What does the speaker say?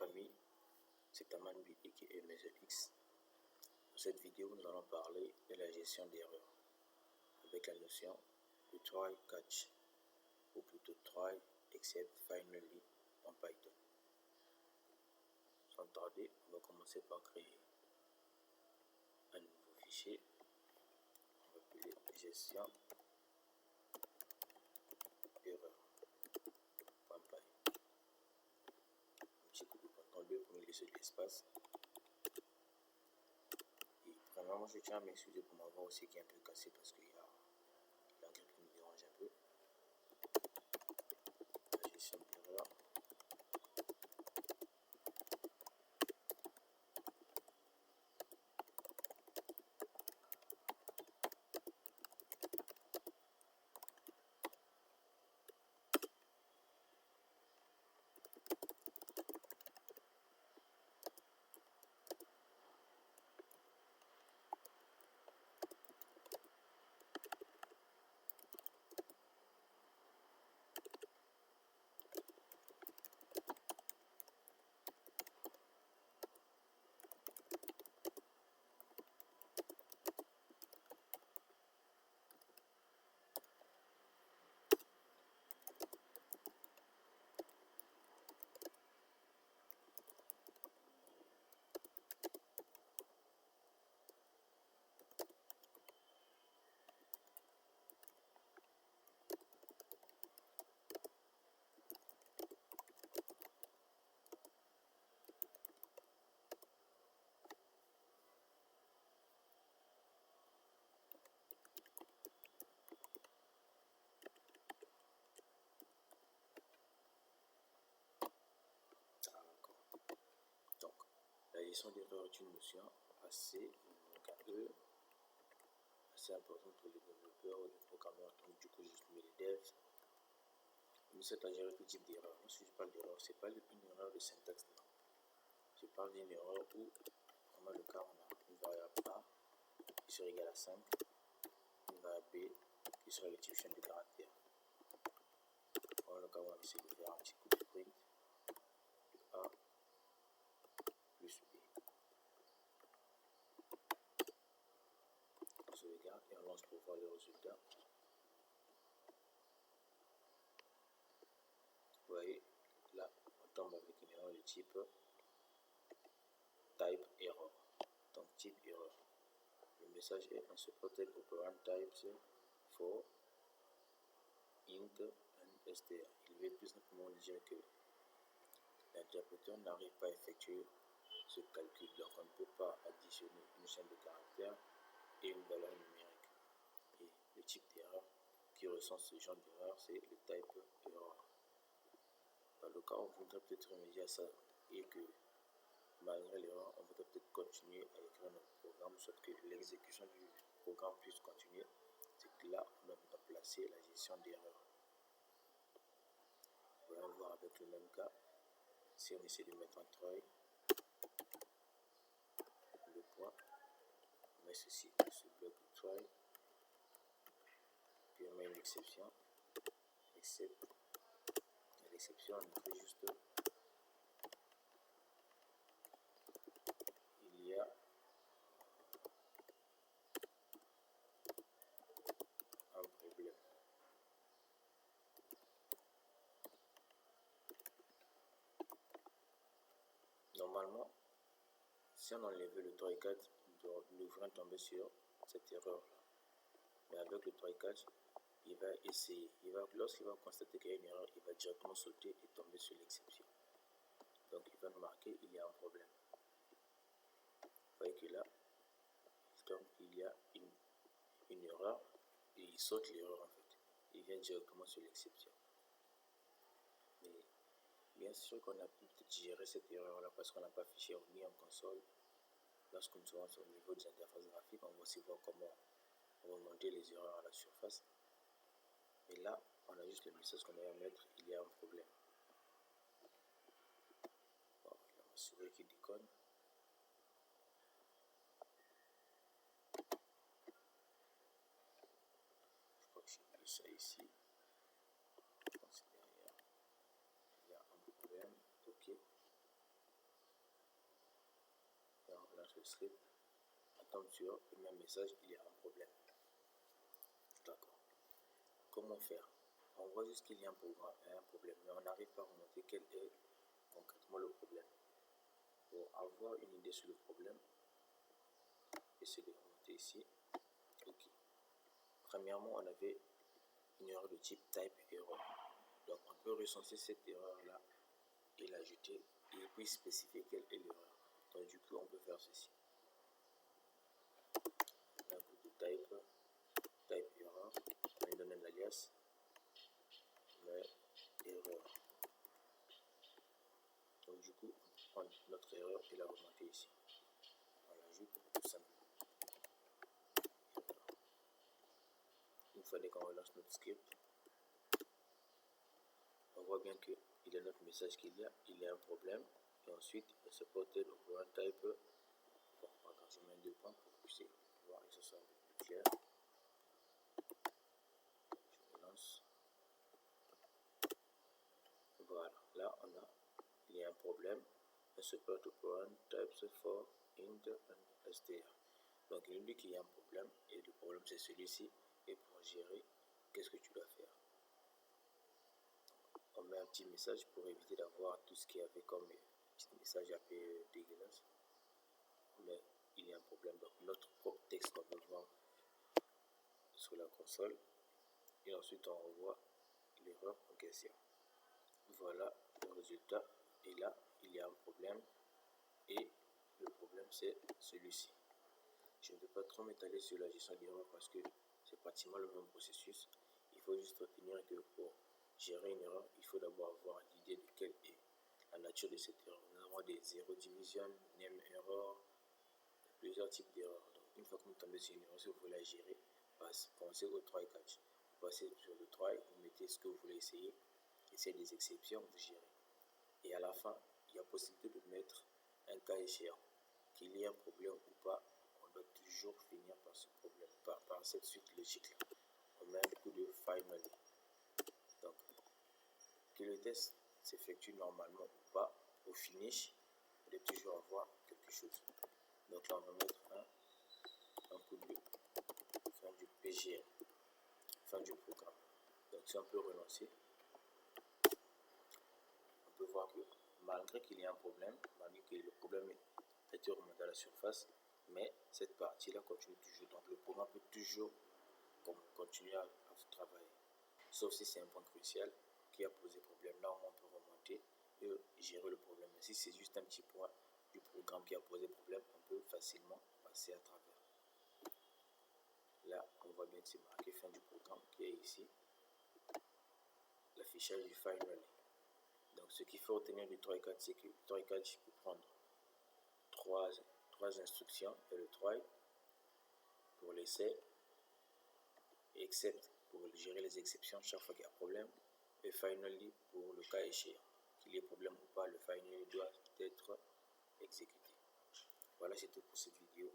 famille, c'est Aman B aka MeasureX. Dans cette vidéo, nous allons parler de la gestion d'erreurs avec la notion de try catch ou plutôt try except finally en Python. Sans tarder, on va commencer par créer un nouveau fichier. On va appeler gestion erreur.py. Un petit coup de CTRL 2 pour me laisser de l'espace. Et premièrement, je tiens à m'excuser pour ma voix aussi qui est un peu cassée parce qu'il y a la grippe qui me dérange un peu. La gestion d'erreur. Donc, la gestion d'erreur est une notion assez importante pour les développeurs ou les programmeurs. Donc, du coup, je mets les devs. Nous sommes à gérer tout type d'erreur. Si je parle d'erreur, ce n'est pas une erreur de syntaxe, non. Je parle d'une erreur où, vraiment, le cas, on a une variable A qui sera égale à 5, une variable B qui sera le type chaîne de caractères. Dans le cas où on essaie de faire un petit coup de print de A plus B. On sauvegarde et on lance pour voir les résultats. Vous voyez, là, on tombe avec une erreur de type type error. Donc, type error. Le message est unsupported operand types for int and str. Il veut tout simplement dire que l'interpréteur n'arrive pas à effectuer ce calcul. Donc, on ne peut pas additionner une chaîne de caractères et une valeur numérique. Et le type d'erreur qui ressent ce genre d'erreur, c'est le type error. Dans le cas où on voudrait peut-être remédier à ça et que malgré l'erreur, on voudrait peut-être continuer à écrire notre programme, soit que l'exécution du programme puisse continuer, c'est que là, on doit placer la gestion d'erreur. On va voir avec le même cas, si on essaie de mettre un try, le point, on met ceci, ce bloc try, puis on met une exception, except, l'exception, on écrit juste il y a un problème. Normalement, si on enlève le try catch, nous devrions tomber sur cette erreur là. Mais avec le try catch, il va essayer, lorsqu'il va constater qu'il y a une erreur, il va directement sauter et tomber sur l'exception. Donc il va nous marquer il y a un problème. Vous voyez que là, donc il y a une erreur et il saute l'erreur en fait. Il vient directement sur l'exception. Mais bien sûr qu'on a pu peut-être gérer cette erreur là parce qu'on n'a pas affiché ni en console. Lorsque nous serons au niveau des interfaces graphiques, on va aussi voir comment on va monter les erreurs à la surface. Et là, on a juste le message qu'on va mettre, il y a un problème. Bon, il y a ma souris qui déconne. Je crois que j'ai mis ça ici. Je pense que derrière, il y a un problème. Ok. le script, on tombe sur le même message, il y a un problème. D'accord. Comment faire? On voit juste qu'il y a un problème, mais on n'arrive pas à remonter quel est concrètement le problème. Pour avoir une idée sur le problème, essayez de remonter ici. Ok. Premièrement, on avait une erreur de type type error. Donc on peut recenser cette erreur là et l'ajouter et puis spécifier quelle est l'erreur. Donc du coup on peut faire ceci. Un coup de type error, on lui donne un alias, mais erreur. Donc du coup on prend notre erreur et la remonter ici. On l'ajoute tout simplement. Une fois qu'on relance notre script, on voit bien qu'il y a notre message qu'il y a un problème. Et ensuite, on se porter le point type. Bon, quand je mets 2 points pour que vous puissiez voir et que ce soit un peu plus clair. Je relance. Voilà, là il y a un problème. On se porte le point types for int and str. Donc il nous dit qu'il y a un problème et le problème c'est celui-ci. Et pour gérer, qu'est-ce que tu dois faire? On met un petit message pour éviter d'avoir tout ce qu'il y avait comme petit message un peu dégueulasse. Mais il y a un problème. Donc notre propre texte qu'on peut voir sur la console. Et ensuite on revoit l'erreur en question. Voilà le résultat. Et là, il y a un problème. Et le problème c'est celui-ci. Je ne vais pas trop m'étaler sur la gestion d'erreur parce que c'est pratiquement le même processus. Il faut juste retenir que pour gérer une erreur, il faut d'abord avoir l'idée de quelle est la nature de cette erreur. Nous avons des zero division, name error, plusieurs types d'erreurs. Donc une fois que vous tombez sur une erreur, si vous voulez la gérer, pensez au try catch. Vous passez sur le try, vous mettez ce que vous voulez essayer, essayez des exceptions, vous gérez. Et à la fin, il y a possibilité de mettre un cas échéant. Qu'il y ait un problème ou pas, on doit toujours finir par ce problème, par cette suite logique là. On met un coup de finally. Donc, que le test s'effectue normalement ou pas, au finish, on doit toujours avoir quelque chose. Donc là, on va mettre un coup de fin du PGM, fin du programme. Donc si on peut relancer, on peut voir que malgré qu'il y ait un problème, malgré que le problème a été remonté à la surface, mais cette partie-là continue toujours. Donc le programme peut toujours continuer à travailler. Sauf si c'est un point crucial qui a posé problème. Là, on peut remonter et gérer le problème. Mais si c'est juste un petit point du programme qui a posé problème, on peut facilement passer à travers. Là, on voit bien que c'est marqué fin du programme qui est ici. L'affichage du finally. Donc, ce qu'il faut retenir du try catch, c'est que le try catch peut prendre trois instructions et le try pour l'essai, except pour gérer les exceptions chaque fois qu'il y a un problème, et finally pour le cas échéant. Qu'il y ait problème ou pas, le finally doit être exécuté. Voilà, c'est tout pour cette vidéo.